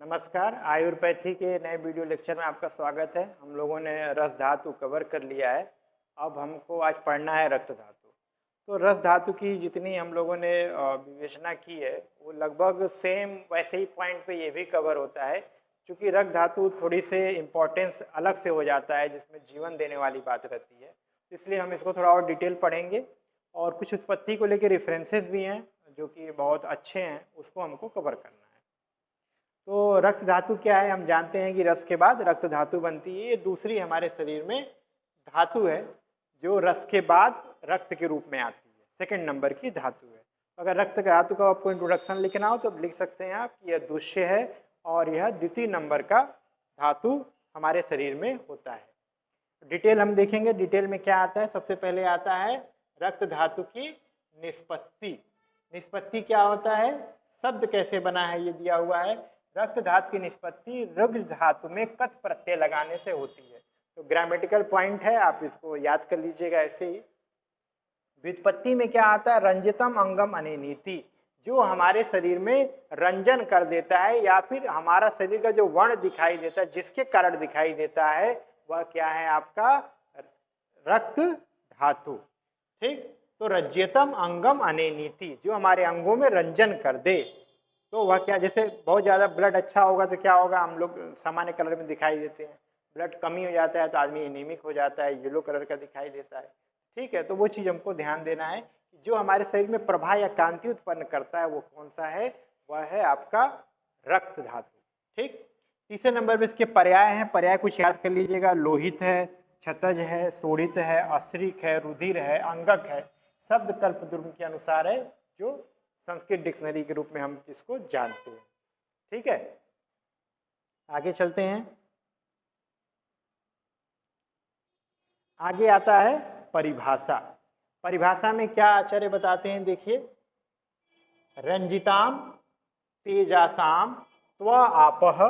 नमस्कार। आयुर्वेदी के नए वीडियो लेक्चर में आपका स्वागत है। हम लोगों ने रस धातु कवर कर लिया है। अब हमको आज पढ़ना है रक्त धातु। तो रस धातु की जितनी हम लोगों ने विवेचना की है वो लगभग सेम वैसे ही पॉइंट पे ये भी कवर होता है। क्योंकि रक्त धातु थोड़ी से इम्पोर्टेंस अलग से हो जाता है, जिसमें जीवन देने वाली बात रहती है, इसलिए हम इसको थोड़ा और डिटेल पढ़ेंगे। और कुछ उत्पत्ति को लेकर रेफरेंसेस भी हैं जो कि बहुत अच्छे हैं, उसको हमको कवर करना है। तो रक्त धातु क्या है, हम जानते हैं कि रस के बाद रक्त धातु बनती है। ये दूसरी हमारे शरीर में धातु है जो रस के बाद रक्त के रूप में आती है, सेकंड नंबर की धातु है। अगर रक्त धातु का आपको इंट्रोडक्शन लिखना हो तो लिख सकते हैं आप, यह दूसरे है और यह द्वितीय नंबर का धातु हमारे शरीर में होता है। डिटेल हम देखेंगे, डिटेल में क्या आता है। सबसे पहले आता है रक्त धातु की निष्पत्ति। निष्पत्ति क्या होता है, शब्द कैसे बना है ये दिया हुआ है। रक्त धातु की निष्पत्ति ऋग धातु में कत प्रत्यय लगाने से होती है। तो ग्रामेटिकल पॉइंट है, आप इसको याद कर लीजिएगा ऐसे ही। व्युत्पत्ति में क्या आता है, रंजितम अंगम अनिनीति, जो हमारे शरीर में रंजन कर देता है या फिर हमारा शरीर का जो वर्ण दिखाई देता है, जिसके कारण दिखाई देता है, वह क्या है आपका रक्त धातु। ठीक, तो रज्यतम अंगम अनिनीति, जो हमारे अंगों में रंजन कर दे। तो वह क्या, जैसे बहुत ज़्यादा ब्लड अच्छा होगा तो क्या होगा, हम लोग सामान्य कलर में दिखाई देते हैं। ब्लड कमी हो जाता है तो आदमी एनीमिक हो जाता है, येलो कलर का दिखाई देता है। ठीक है, तो वो चीज़ हमको ध्यान देना है कि जो हमारे शरीर में प्रभा या कांति उत्पन्न करता है वो कौन सा है, वह है आपका रक्त धातु। ठीक, तीसरे नंबर पर इसके पर्याय हैं। पर्याय कुछ याद कर लीजिएगा, लोहित है, क्षतज है, शोणित है, अश्रिक है, रुधिर है, अंगक है। शब्द कल्प दुर्ग के अनुसार है, जो संस्कृत डिक्शनरी के रूप में हम इसको जानते हैं। ठीक है, आगे चलते हैं। आगे आता है परिभाषा। परिभाषा में क्या आचार्य बताते हैं, देखिए, रंजिताम तेजासाम त्व आपह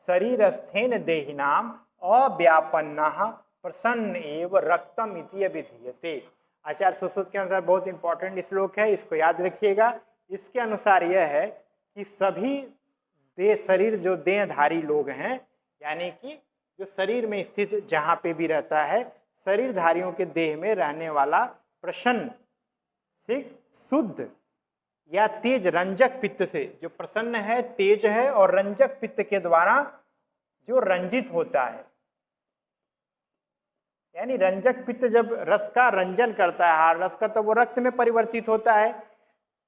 शरीरस्थेन देहिनाम अव्यापन्नः प्रसन्न एव रक्तम इति अभिधीयते। आचार्य सुश्रुत के अनुसार बहुत इंपॉर्टेंट श्लोक है, इसको याद रखिएगा। इसके अनुसार यह है कि सभी शरीर जो देहधारी लोग हैं, यानी कि जो शरीर में स्थित जहाँ पे भी रहता है, शरीरधारियों के देह में रहने वाला प्रसन्न, शुद्ध या तेज रंजक पित्त से, जो प्रसन्न है, तेज है और रंजक पित्त के द्वारा जो रंजित होता है, यानी रंजक पित्त जब रस का रंजन करता है, रस का, तो वो रक्त में परिवर्तित होता है।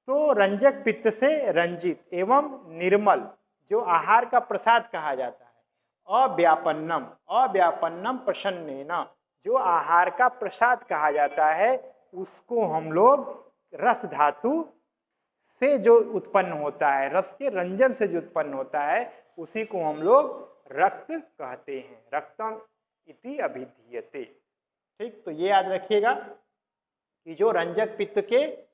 तो रंजक पित्त से रंजित एवं निर्मल जो आहार का प्रसाद कहा जाता है, अव्यापन्नम, अव्यापन्नम प्रसन्नेन, जो आहार का प्रसाद कहा जाता है, उसको हम लोग रस धातु से जो उत्पन्न होता है, रस के रंजन से जो उत्पन्न होता है, उसी को हम लोग रक्त कहते हैं। रक्तम इति अभिधीयते। ठीक, तो ये याद रखिएगा कि जो रंजक पित्त के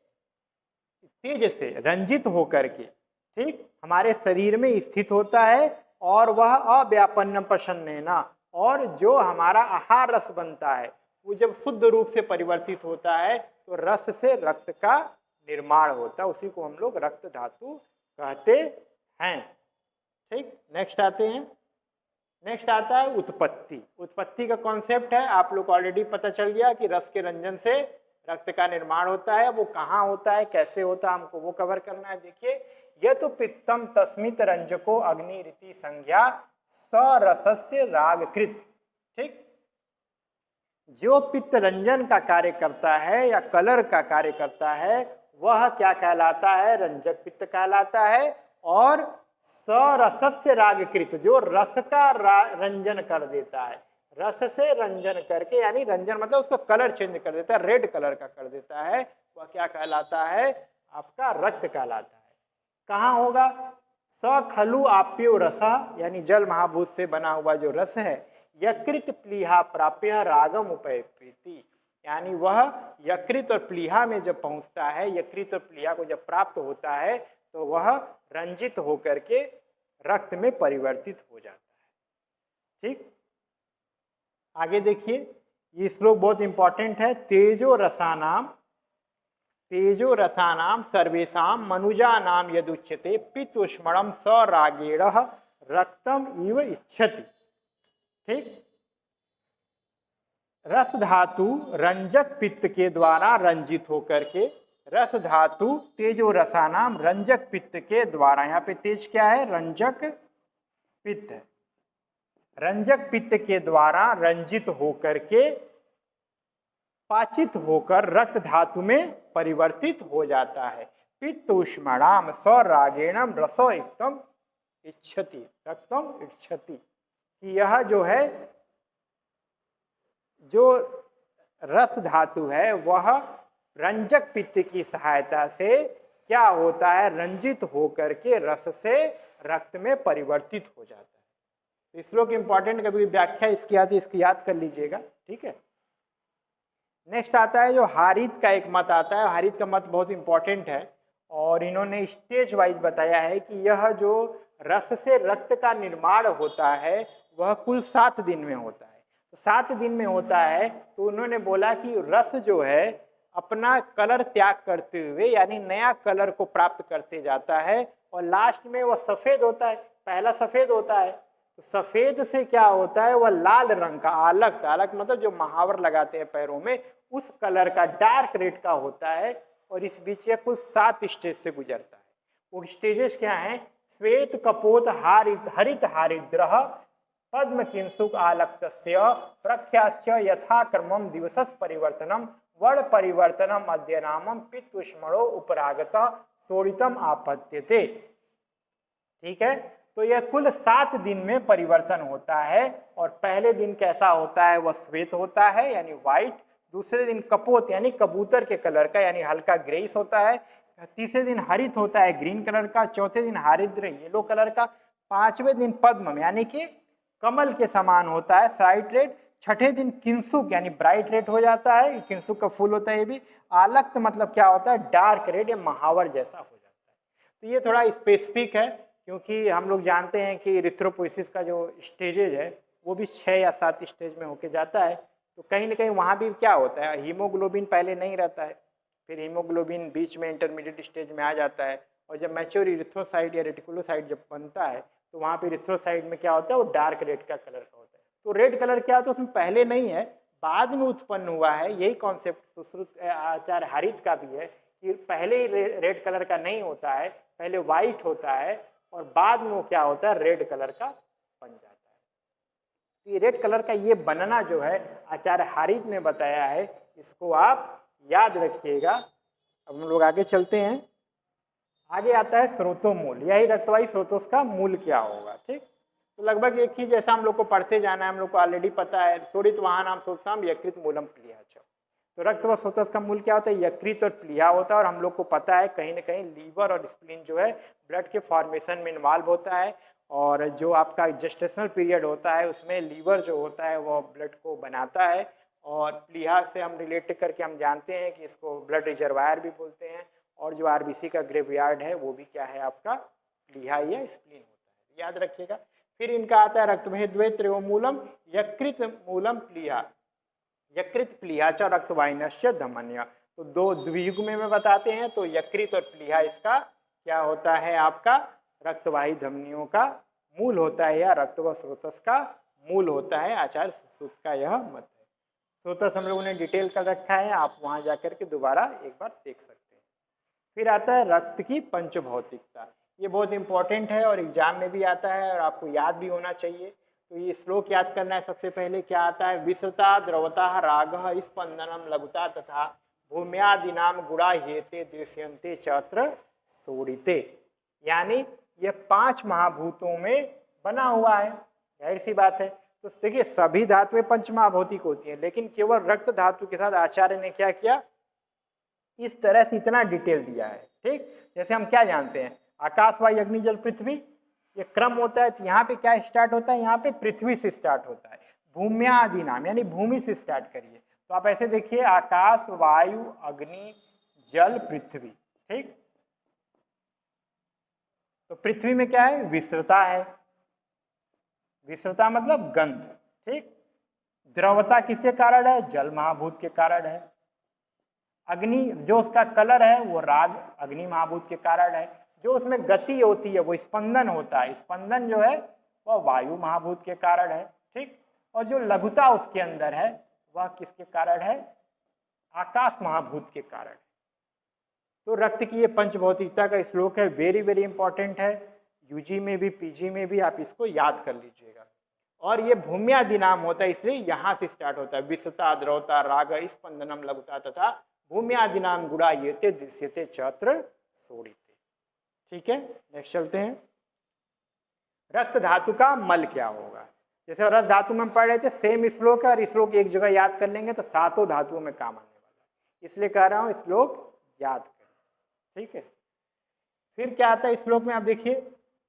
तेज से रंजित होकर के, ठीक, हमारे शरीर में स्थित होता है, और वह अव्यापन्न प्रसन्नेन, और जो हमारा आहार रस बनता है वो जब शुद्ध रूप से परिवर्तित होता है तो रस से रक्त का निर्माण होता है, उसी को हम लोग रक्त धातु कहते हैं। ठीक, नेक्स्ट आते हैं। नेक्स्ट आता है उत्पत्ति। उत्पत्ति का कॉन्सेप्ट है, आप लोग ऑलरेडी पता चल गया कि रस के रंजन से रक्त का निर्माण होता है। वो कहाँ होता है, कैसे होता है, हमको वो कवर करना है। देखिए, यह तो पित्तम तस्मित रंजको अग्नि रीति संज्ञा सरसस्य रागकृत। ठीक, जो पित्त रंजन का कार्य करता है या कलर का कार्य करता है, वह क्या कहलाता है, रंजक पित्त कहलाता है। और सरसस्य रागकृत, जो रस का रंजन कर देता है, रस से रंजन करके, यानी रंजन मतलब उसका कलर चेंज कर देता है, रेड कलर का कर देता है, वह क्या कहलाता है, आपका रक्त कहलाता है। कहाँ होगा, स खलु आप्यो रस, यानी जल महाभूत से बना हुआ जो रस है, यकृत प्लीहा प्राप्य रागम उपैप्रीति, यानी वह यकृत और प्लीहा में जब पहुंचता है, यकृत और प्लीहा को जब प्राप्त होता है, तो वह रंजित होकर के रक्त में परिवर्तित हो जाता है। ठीक, आगे देखिए, ये श्लोक बहुत इंपॉर्टेंट है। तेजो रसानाम सर्वेशा मनुजा नाम यदुच्यते पित्तुष्मणम स रागेण रक्तम इव इच्छति। ठीक, रस धातु रंजक पित्त के द्वारा रंजित होकर के, रस धातु तेजो रसानाम रंजक पित्त के द्वारा, यहाँ पे तेज क्या है, रंजक पित्त है, रंजक पित्त के द्वारा रंजित होकर के पाचित होकर रक्त धातु में परिवर्तित हो जाता है। पित्त उष्मणाम स्वरागेणम रसो एकदम इच्छति रक्तम इच्छति, कि यह जो है, जो रस धातु है वह रंजक पित्त की सहायता से क्या होता है, रंजित होकर के रस से रक्त में परिवर्तित हो जाता है। इस श्लोक इंपॉर्टेंट, कभी व्याख्या इसकी आती है, इसकी याद कर लीजिएगा। ठीक है, नेक्स्ट आता है जो हारित का एक मत आता है। हारित का मत बहुत इंपॉर्टेंट है और इन्होंने स्टेज वाइज बताया है कि यह जो रस से रक्त का निर्माण होता है वह कुल 7 दिन में होता है। तो 7 दिन में होता है, तो उन्होंने बोला कि रस जो है अपना कलर त्याग करते हुए, यानी नया कलर को प्राप्त करते जाता है और लास्ट में वह सफ़ेद होता है। पहला सफ़ेद होता है, तो सफ़ेद से क्या होता है, वह लाल रंग का आलक, आलक मतलब जो महावर लगाते हैं पैरों में, उस कलर का डार्क रेड का होता है। और इस बीच ये कुल 7 स्टेज से गुजरता है। वो स्टेजेस क्या हैं, श्वेत कपोत हारित हरित हारिद्रः पद्म किंसुक आलक्तस्य प्रख्यास्य यथाक्रमम दिवसस् परिवर्तनम वर्ण परिवर्तनम अद्यनामम पित्तुष्मणो उपरागतः शोणितम आपद्यते। ठीक है, तो यह कुल 7 दिन में परिवर्तन होता है। और पहले दिन कैसा होता है, वह श्वेत होता है यानी व्हाइट, दूसरे दिन कपोत यानी कबूतर के कलर का यानी हल्का ग्रेइश होता है, तीसरे दिन हरित होता है ग्रीन कलर का, चौथे दिन हारिद्र येलो कलर का, 5वें दिन पद्म यानी कि कमल के समान होता है साइड रेड, छठे दिन किंसुक यानी ब्राइट रेड हो जाता है, किंसुक का फूल होता है ये भी, आलक्त मतलब क्या होता है, डार्क रेड या महावर जैसा हो जाता है। तो ये थोड़ा स्पेसिफिक है क्योंकि हम लोग जानते हैं कि इरिथ्रोपोइसिस का जो स्टेजेज है वो भी 6 या 7 स्टेज में होके जाता है। तो कहीं ना कहीं वहाँ भी क्या होता है, हीमोग्लोबिन पहले नहीं रहता है, फिर हीमोग्लोबिन बीच में इंटरमीडिएट स्टेज में आ जाता है, और जब मैच्योर इरिथ्रोसाइट या रेटिकुलोसाइट जब बनता है तो वहाँ पे इरिथ्रोसाइट में क्या होता है, वो डार्क रेड का कलर का होता है। तो रेड कलर क्या होता है, उसमें पहले नहीं है, बाद में उत्पन्न हुआ है। यही कॉन्सेप्ट सुश्रुत आचार्य हारित का भी है कि पहले ही रेड कलर का नहीं होता है, पहले व्हाइट होता है और बाद में वो क्या होता है, रेड कलर का बन जाता है। ये रेड कलर का ये बनना जो है आचार्य हारित ने बताया है, इसको आप याद रखिएगा। अब हम लोग आगे चलते हैं। आगे आता है स्रोतो मूल, यही रक्तवाही स्रोतों का मूल क्या होगा। ठीक, तो लगभग एक ही जैसा हम लोग को पढ़ते जाना है, हम लोग को ऑलरेडी पता है। शोणित वाहनाम स्रोतसाम यकृत मूलम प्लीहा। तो रक्त व स्रोतस का मूल क्या होता है, यकृत और प्लीहा होता है। और हम लोग को पता है कहीं ना कहीं लीवर और स्प्लीन जो है ब्लड के फॉर्मेशन में इन्वॉल्व होता है, और जो आपका जेस्टेशनल पीरियड होता है उसमें लीवर जो होता है वो ब्लड को बनाता है, और प्लीहा से हम रिलेट करके हम जानते हैं कि इसको ब्लड रिजर्वायर भी बोलते हैं, और जो आरबीसी का ग्रेवयार्ड है वो भी क्या है, आपका प्लीहा या स्प्लीन होता है, याद रखिएगा। फिर इनका आता है रक्तभेद त्रयोमूलम यकृत मूलम प्लीहा, यकृत प्लीहा च रक्तवाहिन्य धमन्य। तो 2 द्वियुग में बताते हैं, तो यकृत और प्लीहा इसका क्या होता है, आपका रक्तवाही धमनियों का मूल होता है, या रक्त व स्रोतस का मूल होता है। आचार्य सुश्रुत का यह मत है। स्रोतस हम लोगों ने डिटेल कर रखा है, आप वहां जाकर के दोबारा एक बार देख सकते हैं। फिर आता है रक्त की पंचभौतिकता, ये बहुत इंपॉर्टेंट है और एग्जाम में भी आता है और आपको याद भी होना चाहिए। तो ये श्लोक याद करना है। सबसे पहले क्या आता है, विसृता द्रवता रागः स्पंदनम लघुता तथा भूम्यादिनाम गुणा हेते दृश्यन्ते चत्र शोणिते, यानी ये 5 महाभूतों में बना हुआ है, जाहिर सी बात है। तो देखिए सभी धातुएं पंचमहाभौतिक होती हैं, लेकिन केवल रक्त धातु के साथ आचार्य ने क्या किया, इस तरह से इतना डिटेल दिया है। ठीक, जैसे हम क्या जानते हैं, आकाश वायु अग्नि जल पृथ्वी, ये क्रम होता है। तो यहाँ पे क्या स्टार्ट होता है, यहाँ पे पृथ्वी से स्टार्ट होता है, भूम्यादि नाम यानी भूमि से स्टार्ट करिए। तो आप ऐसे देखिए, आकाश वायु अग्नि जल पृथ्वी। ठीक, तो पृथ्वी में क्या है, विसृता है, विसृता मतलब गंध। ठीक, द्रवता किसके कारण है, जल महाभूत के कारण है। अग्नि जो उसका कलर है वो राग अग्नि महाभूत के कारण है। जो उसमें गति होती है वो स्पंदन होता है, स्पंदन जो है वह वायु महाभूत के कारण है, ठीक। और जो लघुता उसके अंदर है वह किसके कारण है? आकाश महाभूत के कारण। तो रक्त की ये पंचभौतिकता का श्लोक है, वेरी वेरी इंपॉर्टेंट है, यूजी में भी पीजी में भी आप इसको याद कर लीजिएगा। और ये भूम्यादि नाम होता है, इसलिए यहाँ से स्टार्ट होता है, विश्वता द्रवता राग स्पंदनम लघुता तथा भूम्यादि नाम गुड़ा ये ते दृश्यते चत्र सोड़िते। ठीक है, नेक्स्ट चलते हैं। रक्त धातु का मल क्या होगा? जैसे रस धातु में पढ़ रहे थे, सेम श्लोक है और श्लोक एक जगह याद कर लेंगे तो सातों धातुओं में काम आने वाला है, इसलिए कह रहा हूँ श्लोक याद करें। ठीक है, फिर क्या आता है श्लोक में, आप देखिए,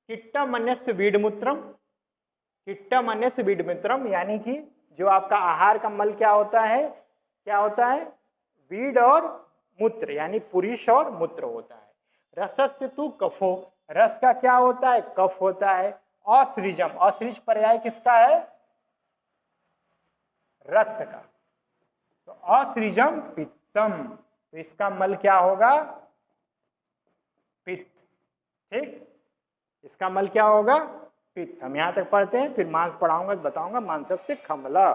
किट्टम अन्यस्य वीडमूत्रम, किट्टम अन्यस्य वीडमूत्रम, यानी कि जो आपका आहार का मल क्या होता है? क्या होता है? वीड और मूत्र, यानी पुरुष और मूत्र होता है। रसस्य तु कफो, रस का क्या होता है? कफ होता है। असृजम, असृज पर्याय किसका है? रक्त का। तो असृजम पित्तम, तो इसका मल क्या होगा? पित्त। ठीक, इसका मल क्या होगा? पित्त। हम यहां तक पढ़ते हैं, फिर मांस पढ़ाऊंगा तो बताऊंगा मांसस्य खमला।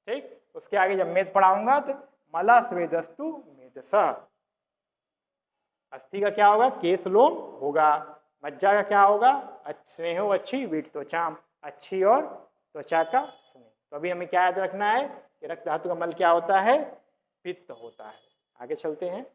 ठीक, उसके आगे जब मेद पढ़ाऊंगा तो मला स्वेदस्तु मेदसः। अस्थि का क्या होगा? केसलोम होगा। मज्जा का क्या होगा? स्नेहो अच्छी वीट त्वचाम, अच्छी और त्वचा का स्नेह। तो अभी हमें क्या याद रखना है कि रक्त धातु का मल क्या होता है? पित्त होता है। आगे चलते हैं।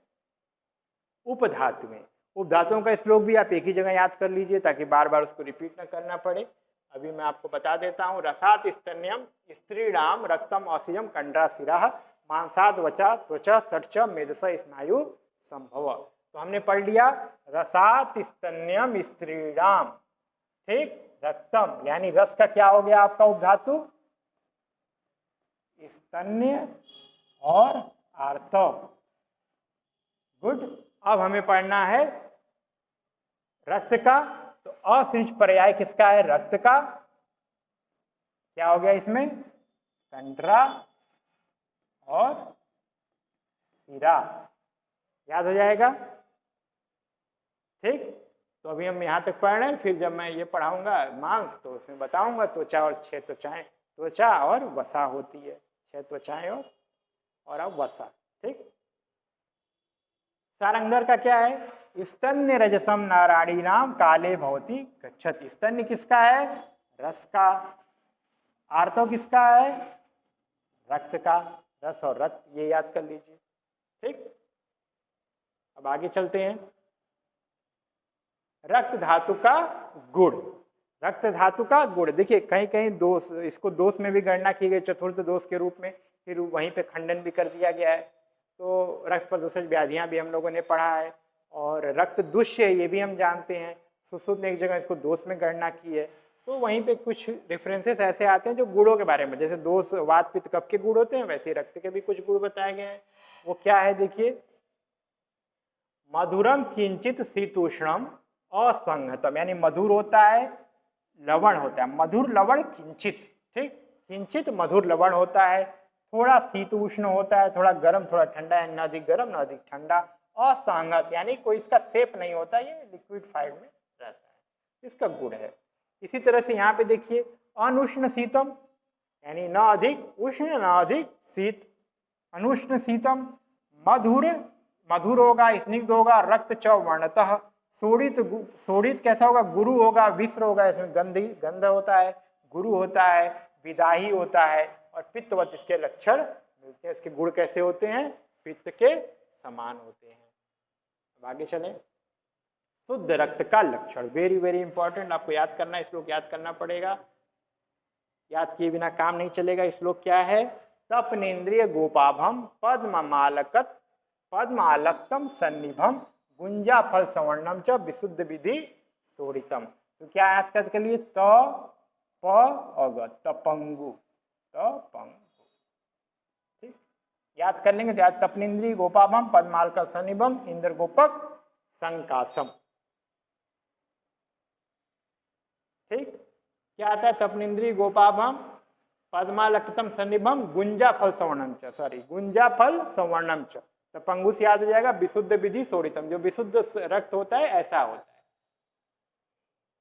उपधातु में, उपधातुओं का श्लोक भी आप एक ही जगह याद कर लीजिए ताकि बार बार उसको रिपीट न करना पड़े। अभी मैं आपको बता देता हूँ। रसात स्तन्यम स्त्रीणाम रक्तम औषधम कंडरा शिरा मांसाद वचा त्वचा सटच मेदस स्नायु संभव। तो हमने पढ़ लिया रसात स्तन्यम स्त्रीणाम, ठीक, रक्तम यानी रस का क्या हो गया आपका उपधातु? स्तन्य और आर्तव। गुड। अब हमें पढ़ना है रक्त का। तो असृज पर्याय किसका है? रक्त का। क्या हो गया इसमें? कंडरा और शिरा। याद हो जाएगा? ठीक। तो अभी हम यहाँ तक पढ़ रहे हैं, फिर जब मैं ये पढ़ाऊंगा मांस तो उसमें बताऊंगा त्वचा और 6 त्वचाएं, त्वचा और वसा होती है, 6 त्वचाएं और अब वसा। ठीक। सारंगधर का क्या है? स्तन्य रजसम नारायणी नाम काले भवती गच्छति। स्तन्य किसका है? रस का। आर्तव किसका है? रक्त का। रस और रक्त, ये याद कर लीजिए। ठीक। अब आगे चलते हैं। रक्त धातु का गुण। रक्त धातु का गुण, देखिए कहीं कहीं दोष, इसको दोष में भी गणना की गई चतुर्थ दोष के रूप में, फिर वहीं पे खंडन भी कर दिया गया है। तो रक्त प्रदूषण व्याधियां भी हम लोगों ने पढ़ा है, और रक्त दुष्य ये भी हम जानते हैं। सुश्रुत ने एक जगह इसको दोष में गणना की है। तो वहीं पे कुछ रेफरेंसेस ऐसे आते हैं जो गुणों के बारे में, जैसे दोष वात पित्त कफ के गुण होते हैं, वैसे रक्त के भी कुछ गुण बताए गए हैं। वो क्या है देखिए, मधुरम किंचित शीतोष्णम असंहतम, यानी मधुर होता है, लवण होता है, मधुर लवण किंचित। ठीक, किंचित मधुर लवण होता है, थोड़ा शीत उष्ण होता है, थोड़ा गर्म थोड़ा ठंडा है, न अधिक गर्म न अधिक ठंडा। असंगत यानी कोई इसका शेप नहीं होता, ये लिक्विड फाइड में रहता है, इसका गुण है। इसी तरह से यहाँ पे देखिए अनुष्ण शीतम, यानी न अधिक उष्ण न अधिक शीत, अनुष्ण शीतम। मधुर, मधुर होगा, स्निग्ध होगा। रक्त च वर्णतः। शोणित, शोणित कैसा होगा? गुरु होगा, विश्र होगा, इसमें गंध होता है, गुरु होता है, विदाही होता है, और पित्तवत इसके लक्षण मिलते हैं। इसके गुण कैसे होते हैं? पित्त के समान होते हैं। अब आगे चलें। शुद्ध रक्त का लक्षण, वेरी वेरी इंपॉर्टेंट, आपको याद करना है, श्लोक याद करना पड़ेगा, याद किए बिना काम नहीं चलेगा। श्लोक क्या है? तपनेन्द्रिय गोपाभम पद्ममालकत पद्मालक्तम सन्निभम गुंजा फल सवर्णम च विशुद्ध विधि शोड़ितम। तो क्या याद कर लिए? त प अग तपंगु, तपंगु। ठीक, याद कर लेंगे। तो तपनेन्द्रिय गोपाभम पद्मालक सन्निभम इंद्र गोपक संकासम। ठीक, क्या आता है? तपनेन्द्रिय गोपाभम पद्मालक्तम सन्निभम गुंजा फल सवर्णम च, सॉरी गुंजा फल सवर्णम च। तो पंगु से याद हो जाएगा विशुद्ध विधि शोड़ितम, जो विशुद्ध रक्त होता है ऐसा होता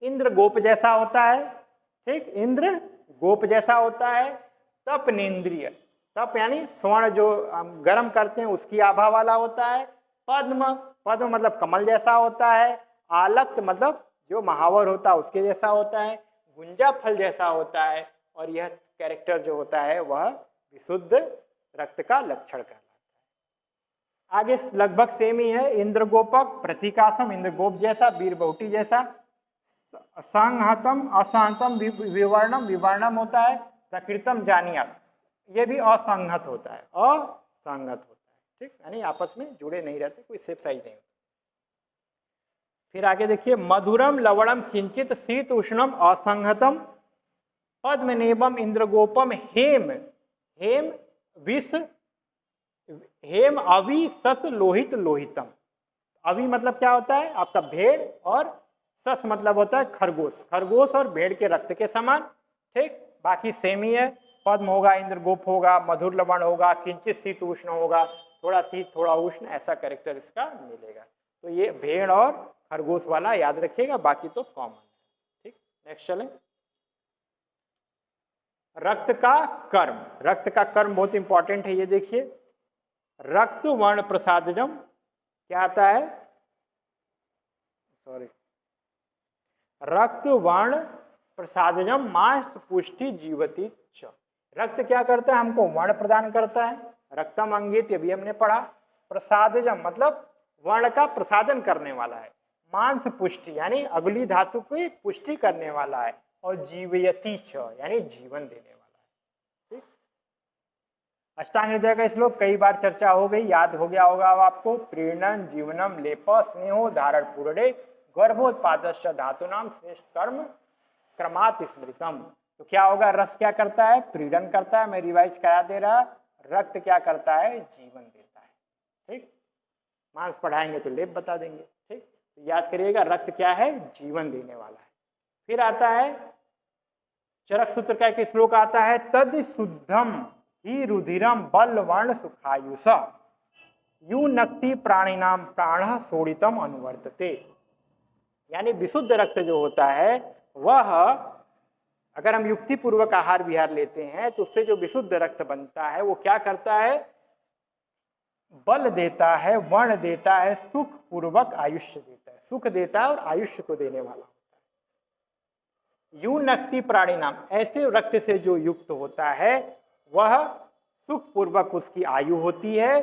है। इंद्र गोप जैसा होता है, ठीक। इंद्र गोप जैसा होता है। तप नेन्द्रिय, तप यानी स्वर्ण जो हम गर्म करते हैं उसकी आभा वाला होता है। पद्म, पद्म मतलब कमल जैसा होता है। आलक्त मतलब जो महावर होता है उसके जैसा होता है। गुंजा फल जैसा होता है। और यह कैरेक्टर जो होता है वह विशुद्ध रक्त का लक्षण कहलाता है। आगे लगभग सेम ही है। इंद्रगोपक, प्रतीकासम इंद्रगोप जैसा, वीर बहुटी जैसा। संहतम असंहतम विवर्णम, विवर्णम होता है। प्रकृतम जानियात, ये भी असंगत होता है, असंगत होता है। ठीक, यानी आपस में जुड़े नहीं रहते, कोई सेफ साइज नहीं होता। फिर आगे देखिए, मधुरम लवणम किंचित शीत उष्णम असंहतम पद्मनेबम इंद्रगोपम हेम, हेम विष, हेम अवि सस लोहित लोहितम। अवि मतलब क्या होता है आपका भेड़, और सस मतलब होता है खरगोश, खरगोश और भेड़ के रक्त के समान। ठीक, बाकी सेम ही है। पद्म होगा, इंद्रगोप होगा, मधुर लवण होगा, किंचित शीत उष्ण होगा, थोड़ा शीत थोड़ा उष्ण, ऐसा कैरेक्टर इसका मिलेगा। तो ये भेड़ और खरगोश वाला याद रखिएगा, बाकी तो कॉमन है। ठीक, नेक्स्ट चलें। रक्त का कर्म, रक्त का कर्म बहुत इंपॉर्टेंट है। ये देखिए, रक्त वर्ण प्रसादजम क्या आता है, सॉरी, रक्त वर्ण प्रसादजम मांस पुष्टि जीवती च। रक्त क्या करता है, हमको वर्ण प्रदान करता है। रक्तम अंगित, ये भी हमने पढ़ा। प्रसादजम मतलब वर्ण का प्रसादन करने वाला है। मांस पुष्टि यानी अगली धातु की पुष्टि करने वाला है। और जीवयति च यानी जीवन देने वाला है। ठीक, अष्टांग हृदय का श्लोक कई बार चर्चा हो गई, याद हो गया होगा अब आपको। प्रीणन जीवनम लेप स्नेहो धारण पूर्णे गर्भोत्पादश्च धातुनाम श्रेष्ठ कर्म क्रमात् स्मृतम। तो क्या होगा, रस क्या करता है, प्रीड़न करता है। मैं रिवाइज करा दे रहा। रक्त क्या करता है, जीवन देता है। ठीक, मांस पढ़ाएंगे तो लेप बता देंगे। ठीक, तो याद करिएगा, रक्त क्या है, जीवन देने वाला है। फिर आता है चरक सूत्र का एक श्लोक आता है, तद शुद्धम ही रुधिरम बल वर्ण सुखायुष यू नक्ति प्राणिनाम प्राण सोडितम अनुवर्तते। यानी विशुद्ध रक्त जो होता है वह, अगर हम युक्ति पूर्वक आहार विहार लेते हैं तो उससे जो विशुद्ध रक्त बनता है वो क्या करता है, बल देता है, वर्ण देता है, सुख पूर्वक आयुष्य देता है। सुख देता है और आयुष्य को देने वाला होता है। यू नक्ति प्राणी नाम, ऐसे रक्त से जो युक्त होता है वह सुख पूर्वक उसकी आयु होती है।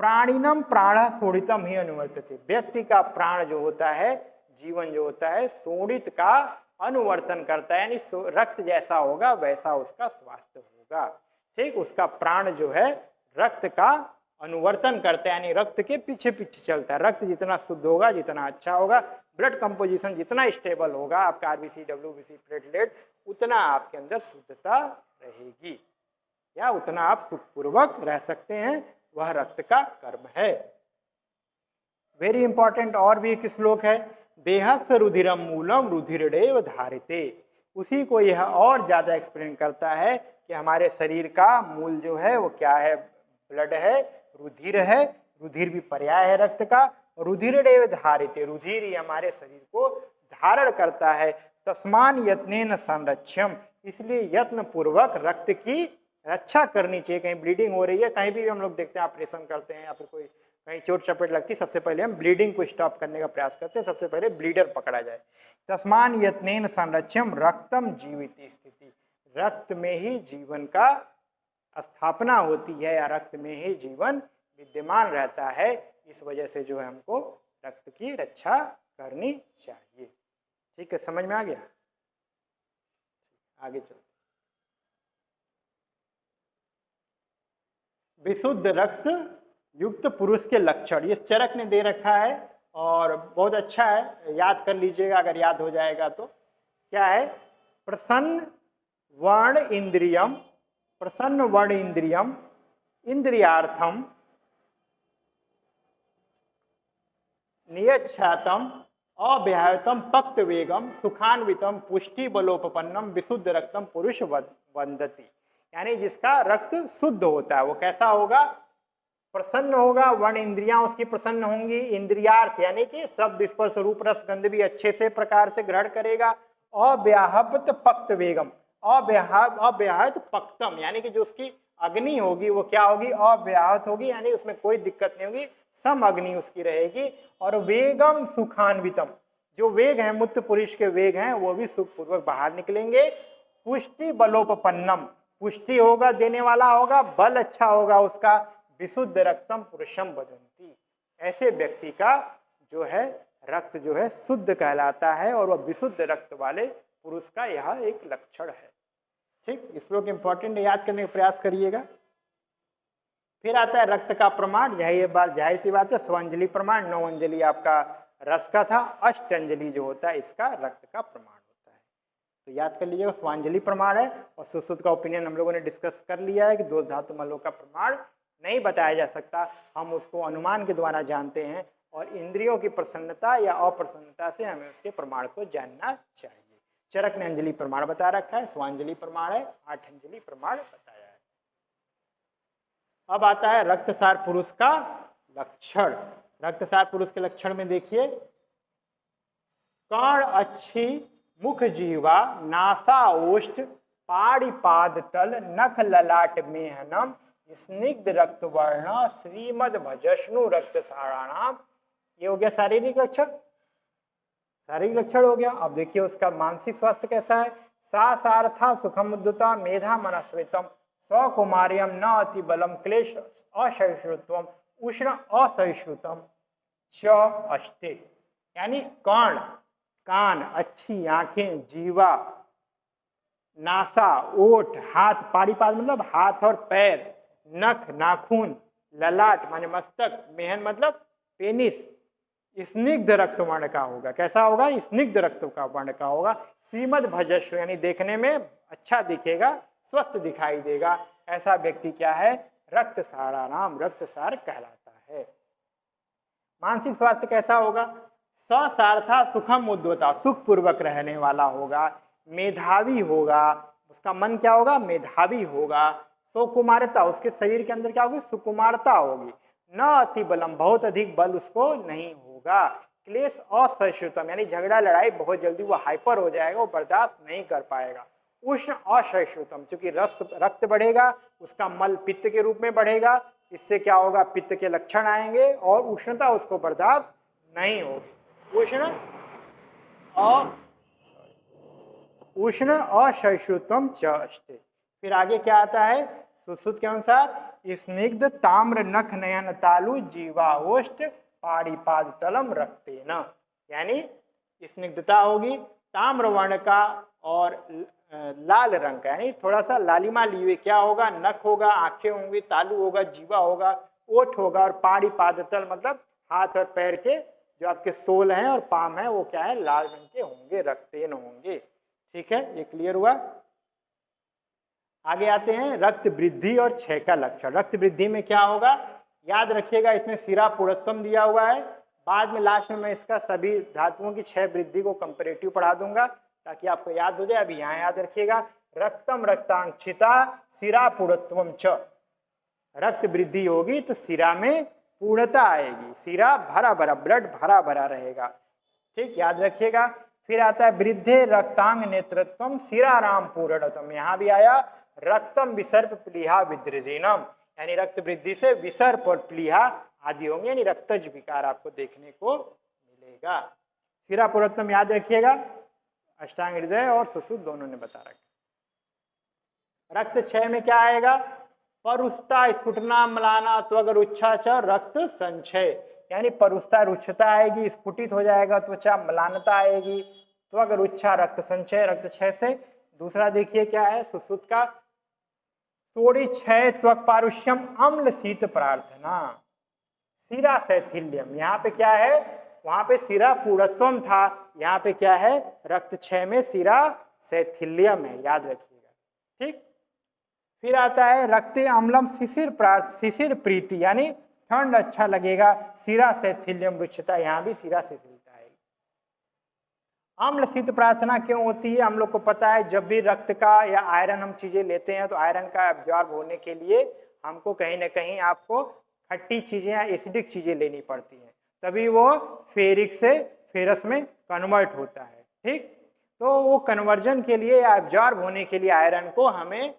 प्राणिनम प्राण सोडितम ही अनुवर्तते, व्यक्ति का प्राण जो होता है, जीवन जो होता है, सोडित का अनुवर्तन करता है। यानी रक्त जैसा होगा वैसा उसका स्वास्थ्य होगा। ठीक, उसका प्राण जो है रक्त का अनुवर्तन करता है, यानी रक्त के पीछे पीछे चलता है। रक्त जितना शुद्ध होगा, जितना अच्छा होगा, ब्लड कंपोजिशन जितना स्टेबल होगा, आपका आरबीसी, डब्ल्यूबीसी, प्लेटलेट, उतना आपके अंदर शुद्धता रहेगी, या उतना आप सुखपूर्वक रह सकते हैं। वह रक्त का कर्म है। वेरी इंपॉर्टेंट और भी एक श्लोक है, देहस्य रुधिरम मूलम रुधिरेव धारिते। उसी को यह और ज्यादा एक्सप्लेन करता है कि हमारे शरीर का मूल जो है वो क्या है, ब्लड है, रुधिर है। रुधिर भी पर्याय है रक्त का। रुधिरेव धारिते, रुधिर ही हमारे शरीर को धारण करता है। तस्मान यत्नेन संरक्षम, इसलिए यत्न पूर्वक रक्त की रक्षा करनी चाहिए। कहीं ब्लीडिंग हो रही है, कहीं भी हम लोग देखते हैं ऑपरेशन करते हैं या फिर कोई कहीं चोट चपेट लगती है, सबसे पहले हम ब्लीडिंग को स्टॉप करने का प्रयास करते हैं, सबसे पहले ब्लीडर पकड़ा जाए। तस्मान यत्नेन संरक्षम रक्तम जीविती स्थिति, रक्त में ही जीवन का स्थापना होती है, या रक्त में ही जीवन विद्यमान रहता है। इस वजह से जो है हमको रक्त की रक्षा करनी चाहिए। ठीक है, समझ में आ गया? आगे चलो। विशुद्ध रक्त युक्त पुरुष के लक्षण, ये चरक ने दे रखा है और बहुत अच्छा है, याद कर लीजिएगा अगर याद हो जाएगा तो। क्या है, प्रसन्न वर्ण इंद्रियम, प्रसन्न वर्ण इंद्रियम इंद्रियार्थम नियच्छातम अव्याहतम पक्त वेगम सुखान्वितम पुष्टि बलोपपन्नम विशुद्ध रक्तम पुरुष वंदती। यानी जिसका रक्त शुद्ध होता है वो कैसा होगा, प्रसन्न होगा, वर्ण इंद्रियां उसकी प्रसन्न होंगी, इंद्रियार्थ यानी कि शब्द स्पर्श रूप रस गंध भी अच्छे से प्रकार से ग्रहण करेगा, अव्याहत पक्त वेगम, अव्याहत पक्तम, यानी कि जो उसकी अग्नि होगी वो क्या होगी, अव्याहत होगी, यानी उसमें कोई दिक्कत नहीं होगी, सम अग्नि उसकी रहेगी। और वेगम सुखान्वितम, जो वेग है मूत्र पुरुष के वेग हैं वो भी सुखपूर्वक बाहर निकलेंगे। पुष्टि बलोपपन्नम, पुष्टि होगा, देने वाला होगा, बल अच्छा होगा उसका। विशुद्ध रक्तम पुरुषम वदंती, ऐसे व्यक्ति का जो है रक्त जो है शुद्ध कहलाता है और वह विशुद्ध रक्त वाले पुरुष का यह एक लक्षण है। ठीक, इस श्लोक इंपॉर्टेंट याद करने का प्रयास करिएगा। फिर आता है रक्त का प्रमाण, जाहिर सी बात है स्वांजलि प्रमाण, 9 अंजलि आपका रस का था, अष्टांजलि जो होता है इसका रक्त का प्रमाण होता है। तो याद कर लीजिएगा स्वांजलि प्रमाण है। और सुश्रुत का ओपिनियन हम लोगों ने डिस्कस कर लिया है कि दो धातु मलों का प्रमाण नहीं बताया जा सकता, हम उसको अनुमान के द्वारा जानते हैं और इंद्रियों की प्रसन्नता या अप्रसन्नता से हमें उसके प्रमाण को जानना चाहिए। चरक ने अंजलि प्रमाण बता रखा है, स्वांजलि प्रमाण है, 8 अंजलि प्रमाण बताया है। अब आता है रक्तसार पुरुष का लक्षण। रक्तसार पुरुष के लक्षण में देखिए, कर्ण अच्छी, मुख जीवा, नासा ओष्ठ, पाड़िपाद तल, नख ललाट मेहनम, स्निग्ध रक्त वर्ण, श्रीमद भजष्णु रक्तसाराणाम। ये हो गया शारीरिक लक्षण, शारीरिक लक्षण हो गया। अब देखिए उसका मानसिक स्वास्थ्य कैसा है। सा सार्था सुखम उद्धता, मेधा मनस्वितम, स्वकुमार्यम न अति बलम, क्लेश असहिष्णुत्वम, उष्ण असहिष्णुतम च अष्टे। यानी कर्ण, कान, अच्छी आंखें, जीवा, नासा, ओठ, हाथ, पाड़ीपाद मतलब हाथ और पैर, नख नाखून, ललाट माने मस्तक, मेहन मतलब पेनिस, स्निग्ध रक्त वर्ण का होगा। कैसा होगा, स्निग्ध रक्त का वर्ण का होगा। श्रीमद भजस्व यानी देखने में अच्छा दिखेगा, स्वस्थ दिखाई देगा, ऐसा व्यक्ति क्या है, रक्तसाराणाम, रक्तसार कहलाता है। मानसिक स्वास्थ्य कैसा होगा, ससार्था सुखम उद्वता, सुख पूर्वक रहने वाला होगा, मेधावी होगा, उसका मन क्या होगा, मेधावी होगा। सुकुमारता, उसके शरीर के अंदर क्या होगी, सुकुमारता होगी। न अति बलम, बहुत अधिक बल उसको नहीं होगा। क्लेश असहिष्णुतम यानी झगड़ा लड़ाई बहुत जल्दी वो हाइपर हो जाएगा, वो बर्दाश्त नहीं कर पाएगा। उष्ण असहिष्णुतम, क्योंकि रक्त बढ़ेगा, उसका मल पित्त के रूप में बढ़ेगा, इससे क्या होगा, पित्त के लक्षण आएंगे और उष्णता उसको बर्दाश्त नहीं होगी। उष्ण असहिष्णुतम च अष्टे। फिर आगे क्या आता है, सुश्रुत के अनुसार स्निग्ध ताम्र नख नयन तालु जीवाओष्ठ पाड़ीपाद तलम रक्तेन, यानी स्निग्धता होगी, ताम्र वर्ण का और लाल रंग का, यानी थोड़ा सा लालिमा लिए क्या होगा, नख होगा, आंखें होंगी, तालु होगा, जीवा होगा, ओठ होगा और पाड़ीपाद तल मतलब हाथ और पैर के जो आपके सोल हैं और पाम है वो क्या है, लाल रंग के होंगे, रक्तेन होंगे। ठीक है, ये क्लियर हुआ। आगे आते हैं रक्त वृद्धि और क्षय का लक्षण। रक्त वृद्धि में क्या होगा, याद रखिएगा इसमें सिरा पूर्णत्वम दिया हुआ है, बाद में लास्ट में मैं इसका सभी धातुओं की क्षय वृद्धि को कंपेरेटिव पढ़ा दूंगा ताकि आपको याद हो जाए। अभी यहाँ याद रखिएगा, रक्तम रक्तांक्षिता सिरा पूर्णत्वम च, रक्त वृद्धि होगी तो सिरा में पूर्णता आएगी, सिरा भरा भरा, ब्लड भरा भरा रहेगा। ठीक, याद रखिएगा। फिर आता है वृद्धे रक्तांग नेत्रत्वम सिराराम पूर्णतम, यहाँ भी आया रक्तम विसर्प प्लीहा विद्रजीनम, यानी रक्त वृद्धि से विसर्प और प्लीहा आदि होंगे, यानी रक्तज विकार आपको देखने को मिलेगा। सिरा पूर्णतम याद रखिएगा, अष्टांग हृदय और सुश्रुत दोनों ने बता रखा। रक्त क्षय में क्या आएगा, परुस्ता स्फुटना मलाना त्वग रुच्छा च रक्त संचय, यानी परुस्ता रुच्छता आएगी, स्फुटित हो जाएगा त्वचा, मलानता आएगी, त्वग रुच्छा रक्त संचय, रक्त क्षय से। दूसरा देखिए क्या है सुश्रुत का, तोड़ी क्षय त्वक पारुष्यम अम्ल शीत प्रार्थना सिरा शैथिल्यम, यहाँ पे क्या है, वहां पे सिरा पूर्णत्वम था, यहाँ पे क्या है, रक्त क्षय में सिरा शैथिल्यम है, याद रखिएगा। ठीक, फिर आता है रक्ते अम्लम शिशिर प्रीति, यानी ठंड अच्छा लगेगा, सिरा शैथिल्यम रुच्छता, यहाँ भी सिरा शैथिल्यता है। अम्ल शीत प्रार्थना क्यों होती है, हम लोग को पता है जब भी रक्त का या आयरन हम चीजें लेते हैं तो आयरन का एब्जॉर्ब होने के लिए हमको कहीं ना कहीं आपको खट्टी चीजें या एसिडिक चीजें लेनी पड़ती हैं, तभी वो फेरिक से फेरस में कन्वर्ट होता है। ठीक, तो वो कन्वर्जन के लिए या एब्जॉर्ब होने के लिए आयरन को हमें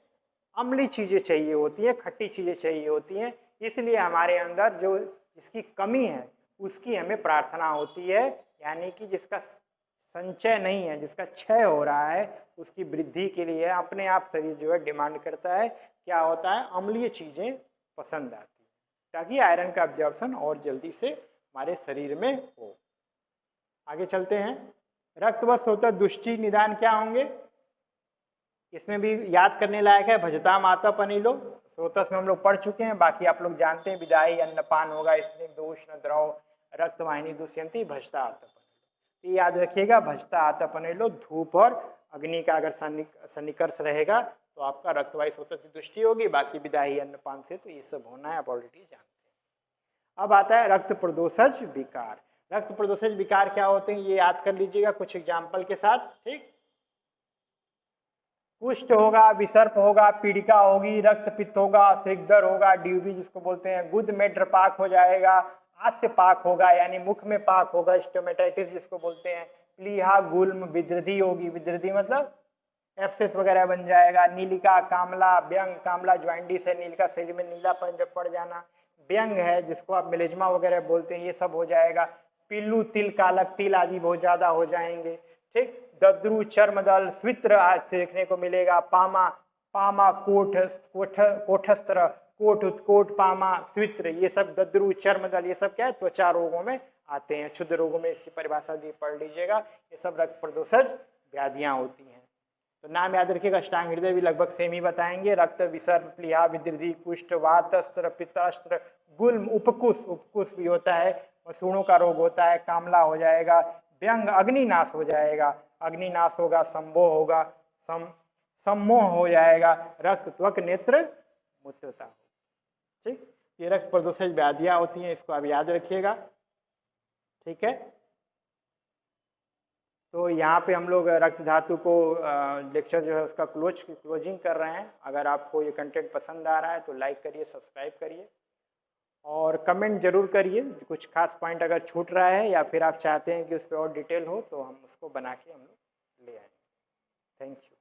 अम्लीय चीज़ें चाहिए होती हैं, खट्टी चीज़ें चाहिए होती हैं। इसलिए हमारे अंदर जो जिसकी कमी है उसकी हमें प्रार्थना होती है, यानी कि जिसका संचय नहीं है, जिसका क्षय हो रहा है, उसकी वृद्धि के लिए अपने आप शरीर जो है डिमांड करता है, क्या होता है, अम्लीय चीज़ें पसंद आती है ताकि आयरन का एब्जॉर्प्शन और जल्दी से हमारे शरीर में हो। आगे चलते हैं। रक्त व स्रोत दुष्टि निदान क्या होंगे, इसमें भी याद करने लायक है। भजता माता पनीलो, स्रोतस में हम लोग पढ़ चुके हैं, बाकी आप लोग जानते हैं। विदाई अन्नपान होगा, इसमें दोष न द्रव रक्त वाहिनी दुष्यंती भजता आता पनीलो। ये याद रखिएगा, भजता आता पनीलो। धूप और अग्नि का अगर सन्निकर्ष रहेगा तो आपका रक्तवाही स्रोत की दृष्टि होगी। बाकी विदाई अन्नपान से तो ये सब होना है, आप ऑलरेडी जानते हैं। अब आता है रक्त प्रदोषज विकार। रक्त प्रदोषज विकार क्या होते हैं ये याद कर लीजिएगा कुछ एग्जाम्पल के साथ। ठीक, कुष्ठ होगा, विसर्प होगा, पीड़िका होगी, रक्त पित्त होगा, श्रिगदर होगा, ड्यूबी जिसको बोलते हैं, गुद में पाक हो जाएगा, आस्य पाक होगा यानी मुख में पाक होगा, स्टोमेटाइटिस जिसको बोलते हैं, प्लीहा, गुल्म, विद्रधि होगी, विद्रधि मतलब एब्सेस वगैरह बन जाएगा, नीलिका, कामला, व्यंग, कामला ज्वाइंटिस है, नीलिका शरीर में नीला पड़ जाना, व्यंग है जिसको आप मिलेजमा वगैरह बोलते हैं, ये सब हो जाएगा। पिल्लू, तिल, कालक, तिल आदि बहुत ज़्यादा हो जाएंगे। ठीक, दद्रु, चर्मदल, स्वित्र आज से देखने को मिलेगा, पामा, पामा, कोठस्त्र, कोठ, उत्कोट, पामा, स्वित्र, ये सब दद्रु, चर्मदल, ये सब क्या है, त्वचा रोगों में आते हैं। क्षुद्र रोगों में इसकी परिभाषा भी पढ़ लीजिएगा। ये सब रक्त प्रदोषज व्याधियां होती हैं। तो नाम याद रखिएगा। अष्टांग हृदय भी लगभग सेम ही बताएंगे। रक्त, विसर्प, प्लीहा, विद्रधि, कुष्ठ, वातस्त्र, पित्तास्त्र, गुल्म, उपकुश, उपकुश भी होता है, मसूड़ों का रोग होता है, कामला हो जाएगा, व्यंग, अग्निनाश हो जाएगा, अग्निनाश होगा, संभोग होगा, सम्मोह हो जाएगा, रक्त, त्वक, नेत्र, मूत्रता। ठीक, ये रक्त प्रदोषज व्याधियां होती हैं, इसको आप याद रखिएगा। ठीक है, तो यहाँ पे हम लोग रक्त धातु को लेक्चर जो है उसका क्लोजिंग कर रहे हैं। अगर आपको ये कंटेंट पसंद आ रहा है तो लाइक करिए, सब्सक्राइब करिए और कमेंट जरूर करिए। कुछ खास पॉइंट अगर छूट रहा है या फिर आप चाहते हैं कि उस पर और डिटेल हो तो हम उसको बना के हम लोग ले आएंगे। Thank you.